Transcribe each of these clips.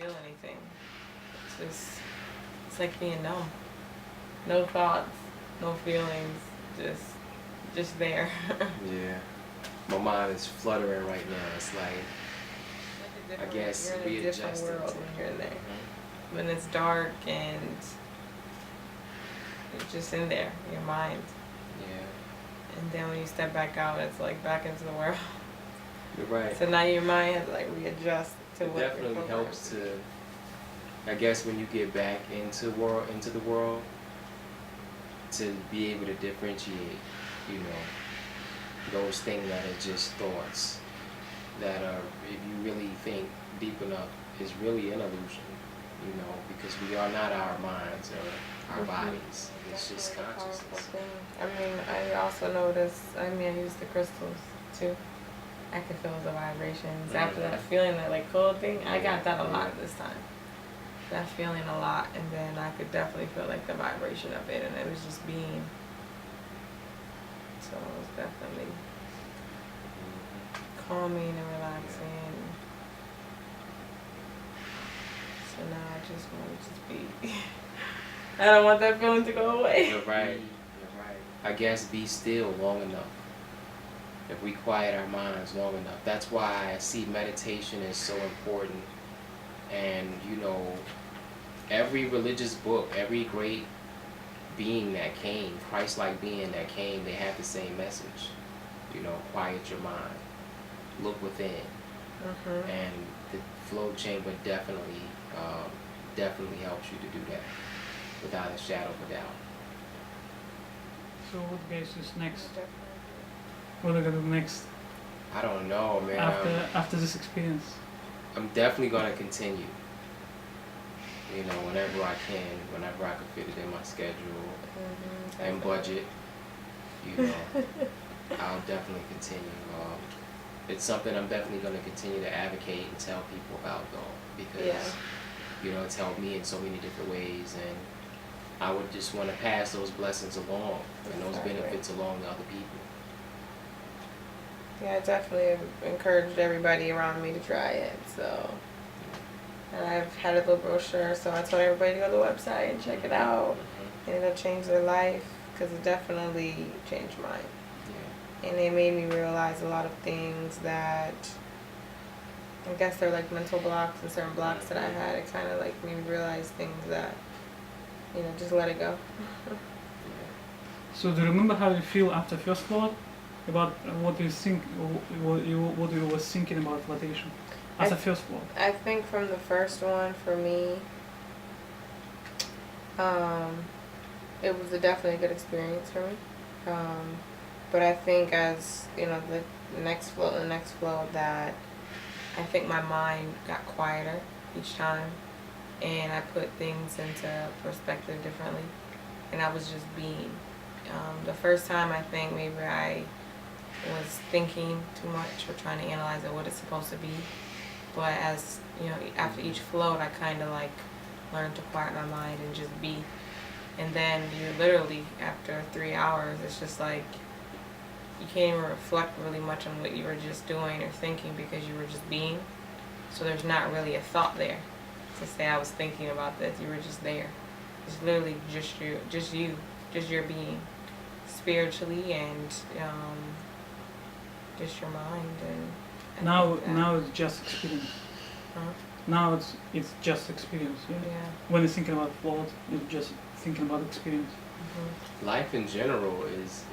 feel anything. It's like being numb. No thoughts, no feelings, just just there. Yeah. My mind is fluttering right now. It's like, I guess, You're in a different readjusting world to. when you're in there. Mhm. When it's dark and you're just in there, your mind. Yeah. And then when you step back out, it's like back into the world. You're right. So now your mind has to like readjust to It what you're definitely programmed helps to. to, I guess, when you get back into the world, to be able to differentiate, you know, those things that are just thoughts that are, if you really think deep enough, is really an illusion, you know, because we are not our minds or our bodies. It's just Definitely a powerful consciousness. thing. I mean, I also noticed, I mean, I use the crystals too. I can feel the vibrations. After that feeling, that like cold thing, I got that a lot this time. That feeling a lot, and then I could definitely feel like the vibration of it, and it was just being. So it was definitely calming and relaxing. So now I just want to just be. I don't want that feeling to go away. You're right. You're right. I guess be still long enough. If we quiet our minds long enough. That's why I see meditation is so important. And, you know, every religious book, every great being that came, Christ-like being that came, they have the same message. You know, quiet your mind. Look within. And the flow chamber definitely helps you to do that without a shadow of a doubt. So what guys is next? What are we gonna do next I don't know, man. after this experience? I'm definitely gonna continue. You know, whenever I can, whenever I can fit it in my schedule and budget, you know, I'll definitely continue. It's something I'm definitely gonna continue to advocate and tell people about, though, because you know, it's helped me in so many different ways, and I would just want to pass those blessings along and those benefits along to other people. Yeah, I definitely encouraged everybody around me to try it. So, and I've had a little brochure, so I told everybody to go to the website and check it out, and it'll change their life because it definitely changed mine. Yeah. And it made me realize a lot of things that I guess they're like mental blocks and certain blocks that I had. It kind of like made me realize things that, you know, just let it go. So do you remember how you feel after first floor? About what you think, what you was thinking about meditation after first floor? I think from the first one for me, it was definitely a good experience for me. But I think as you know, the next flow, that I think my mind got quieter each time, and I put things into perspective differently, and I was just being. The first time, I think maybe I was thinking too much or trying to analyze it, what it's supposed to be. But as you know, after each float, I kind of like learned to quiet my mind and just be. And then you literally, after 3 hours, it's just like you can't even reflect really much on what you were just doing or thinking because you were just being. So there's not really a thought there to say I was thinking about this. You were just there. It's literally just you, just your being, spiritually and just your mind and. Now it's just experience. Huh? Now it's just experience. Yeah. When you're thinking about float, you're just thinking about experience. Life in general is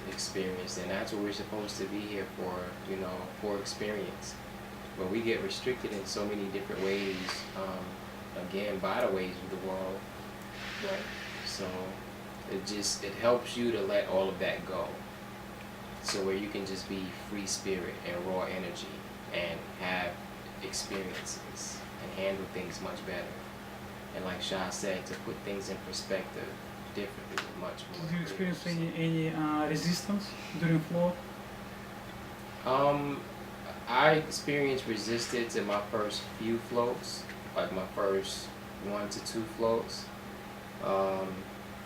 experience, and that's what we're supposed to be here for, you know, for experience. But we get restricted in so many different ways, again, by the ways of the world. Right. So it helps you to let all of that go. So where you can just be free spirit and raw energy and have experiences and handle things much better. And like Shah said, to put things in perspective differently, much more. Did you experience any resistance during flow? I experienced resistance in my first few floats, like my first 1 to 2 floats.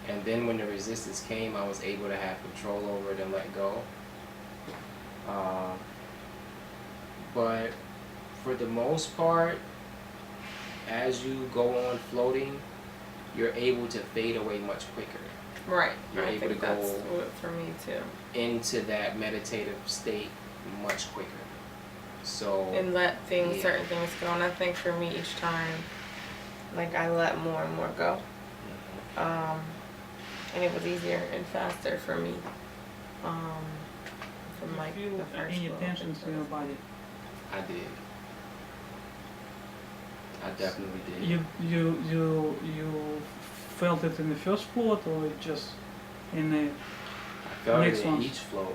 And then when the resistance came, I was able to have control over it and let go. But for the most part, as you go on floating, you're able to fade away much quicker Right. You're I able think to that's go- what for me too. into that meditative state much quicker. So And let things, Yeah. certain things go. And I think for me, each time, like I let more and more go. mhm. And it was easier and faster for me. From You like feel the first any little tensions bit. in your body. I did. I definitely did. You felt it in the first float or just in the I felt Next it in one. each float.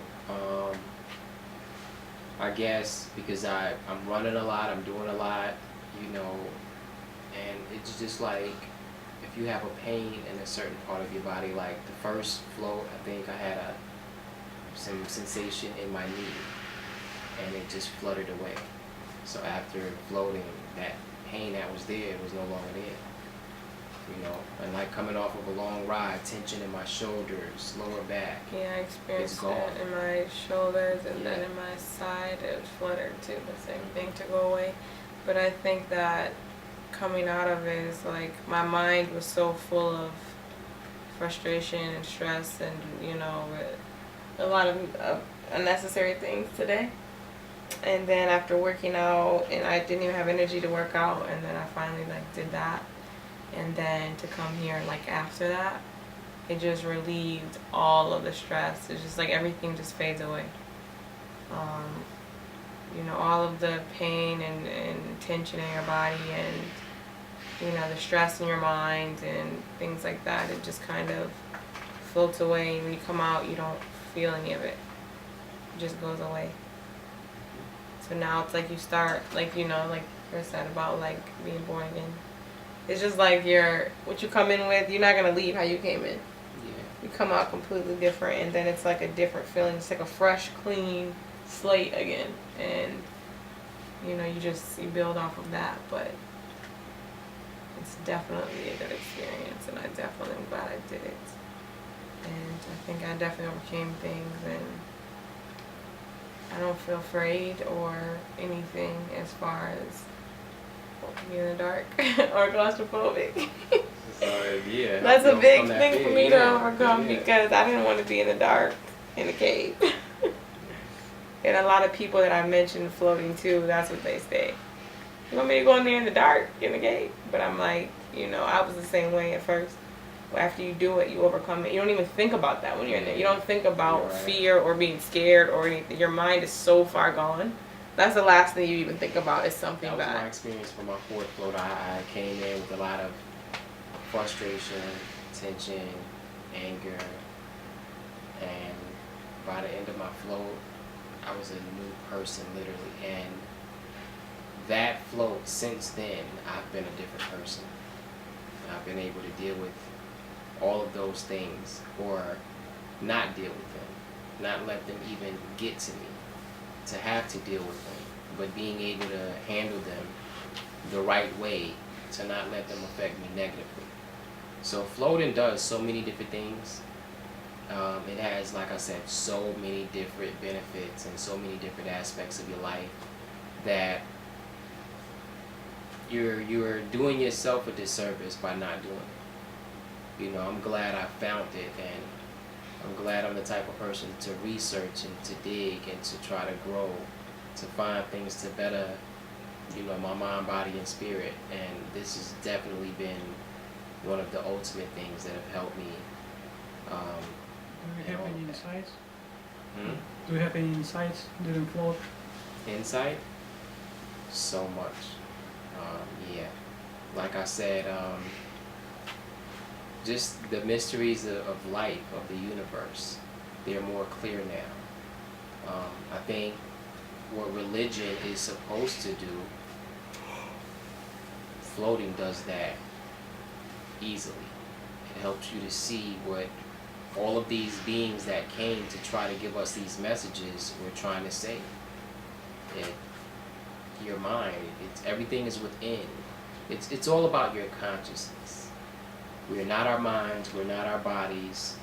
I guess because I'm running a lot, I'm doing a lot, and it's just like if you have a pain in a certain part of your body, like the first float, I think I had some sensation in my knee, and it just fluttered away. So after floating, that pain that was there was no longer there. And like coming off of a long ride, tension in my shoulders, lower back. Yeah, I experienced gone. it in my shoulders and then Yeah. in my side. It was fluttered too, the same thing to go away. But I think that coming out of it is like my mind was so full of frustration and stress and a lot of unnecessary things today. And then after working out, and I didn't even have energy to work out, and then I finally like did that, and then to come here and like after that, it just relieved all of the stress. It's just like everything just fades away. All of the pain and tension in your body and the stress in your mind and things like that, it just kind of floats away. And when you come out, you don't feel any of it. It just goes away. So now it's like you start, like Chris said about like being born again. It's just like what you come in with, you're not gonna leave how you came in. Yeah. You come out completely different, and then it's like a different feeling. It's like a fresh, clean slate again, and you build off of that. But it's definitely a good experience, and I definitely am glad I did it. And I think I definitely overcame things, and I don't feel afraid or anything as far as being in the dark or claustrophobic. Yeah. That's a you big overcome that thing for fear, me to yeah, overcome yeah. because I didn't want to be in the dark in a cave. And a lot of people that I mentioned floating too, that's what they say. You want me to go in there in the dark in the cave? But I'm like, I was the same way at first. After you do it, you overcome it. You don't even think about that when you're in there. You don't think about Right. fear or being scared or anything. Your mind is so far gone. That's the last thing you even think about is something That was my bad. experience for my fourth float. I came in with a lot of frustration, tension, anger, and by the end of my float, I was a new person literally. And that float, since then, I've been a different person. I've been able to deal with all of those things or not deal with them, not let them even get to me, to have to deal with them, but being able to handle them the right way to not let them affect me negatively. So floating does so many different things. It has, like I said, so many different benefits and so many different aspects of your life that you're doing yourself a disservice by not doing it. I'm glad I found it, and I'm glad I'm the type of person to research and to dig and to try to grow, to find things to better, my mind, body, and spirit. And this has definitely been one of the ultimate things that have helped me. Do you have any insights? Hmm? Do you have any insights during float? Insight? So much. Yeah. Like I said, just the mysteries of life, of the universe, they're more clear now. I think what religion is supposed to do, floating does that easily. It helps you to see what all of these beings that came to try to give us these messages were trying to say. Your mind, everything is within. It's all about your consciousness. We're not our minds, we're not our bodies,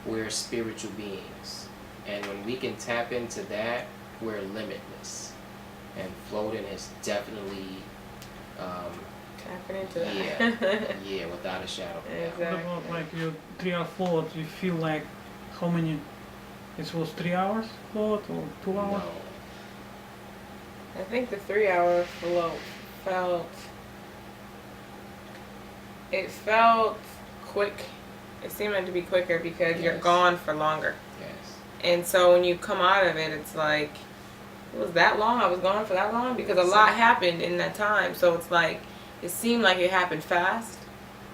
we're spiritual beings. And when we can tap into that, we're limitless. And floating has definitely tapping into that. Yeah, without a shadow of a doubt. What Exactly. about like your 3 hour float? Do you feel like how many? It was 3 hours float or 2 hours? No. I think the 3 hour float felt quick. It seemed like to be quicker because you're Yes. gone for longer. Yes. And so when you come out of it, it's like, it was that long? I was gone for that long? Because a lot happened in that time. So it's like, it seemed like it happened fast.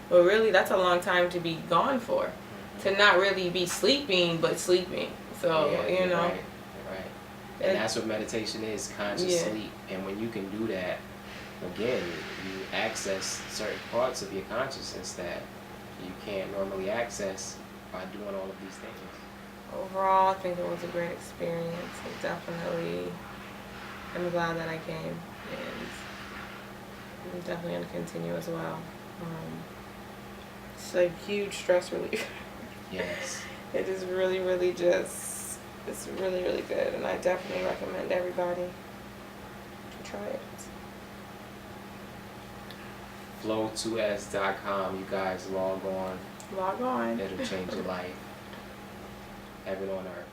But really, that's a long time to be gone for. To not really be sleeping, but sleeping. So, Yeah, you you're know. right. You're right. And that's what meditation is, conscious Yeah. sleep. And when you can do that, again, you access certain parts of your consciousness that you can't normally access by doing all of these things. Overall, I think it was a great experience. It definitely, I'm glad that I came. And I'm definitely going to continue as well. It's a huge stress relief. Yes. It is really, really just, it's really, really good. And I definitely recommend everybody to try it. Flow2s.com. You guys log on. Log on. It'll change your life. Heaven on earth.